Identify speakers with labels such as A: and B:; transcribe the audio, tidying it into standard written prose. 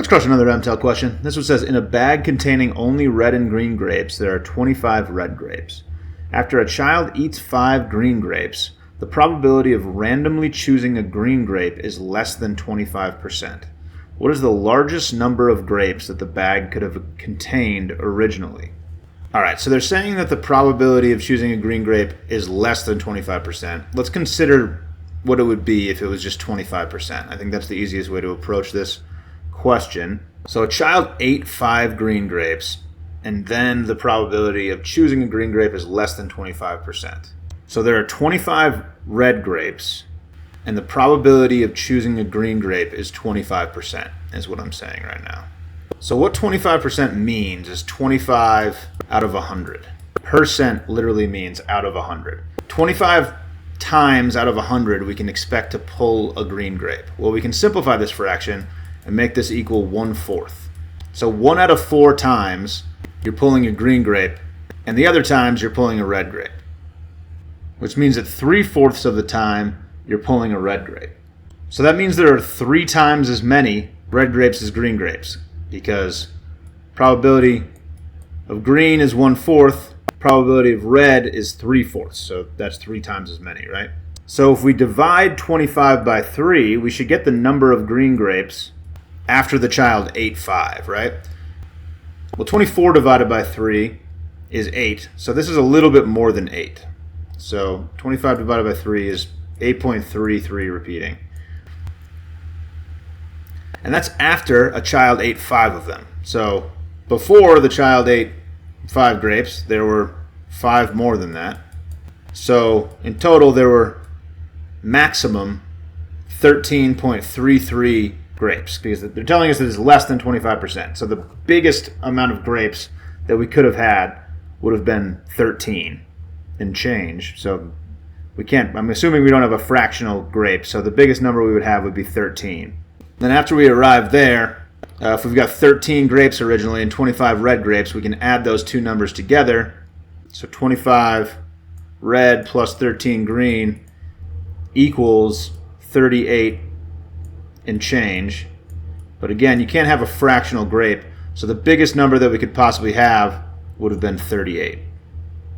A: Let's crush another Mtel question. This one says, in a bag containing only red and green grapes, there are 25 red grapes. After a child eats 5 green grapes, the probability of randomly choosing a green grape is less than 25%. What is the largest number of grapes that the bag could have contained originally? All right, so they're saying that the probability of choosing a green grape is less than 25%. Let's consider what it would be if it was just 25%. I think that's the easiest way to approach this question. So a child ate 5 green grapes, and then the probability of choosing a green grape is less than 25%. So there are 25 red grapes, and the probability of choosing a green grape is 25%, is what I'm saying right now. So what 25% means is 25 out of 100. Percent literally means out of 100. 25 times out of 100 we can expect to pull a green grape. Well, we can simplify this fraction and make this equal 1/4. So 1 out of 4 times you're pulling a green grape, and the other times you're pulling a red grape. Which means that 3/4 of the time you're pulling a red grape. So that means there are 3 times as many red grapes as green grapes, because probability of green is 1/4, probability of red is 3/4. So that's 3 times as many, right? So if we divide 25 by 3, we should get the number of green grapes after the child ate 5, right? Well, 24 divided by 3 is 8. So this is a little bit more than 8. So 25 divided by 3 is 8.33 repeating. And that's after a child ate 5 of them. So before the child ate 5 grapes, there were 5 more than that. So in total, there were maximum 13.33 grapes, because they're telling us that it's less than 25%. So the biggest amount of grapes that we could have had would have been 13 and change. So we can't, I'm assuming we don't have a fractional grape, so the biggest number we would have would be 13. Then after we arrive there, if we've got 13 grapes originally and 25 red grapes, we can add those two numbers together. So 25 red plus 13 green equals 38 and change. But again, you can't have a fractional grape, so the biggest number that we could possibly have would have been 38.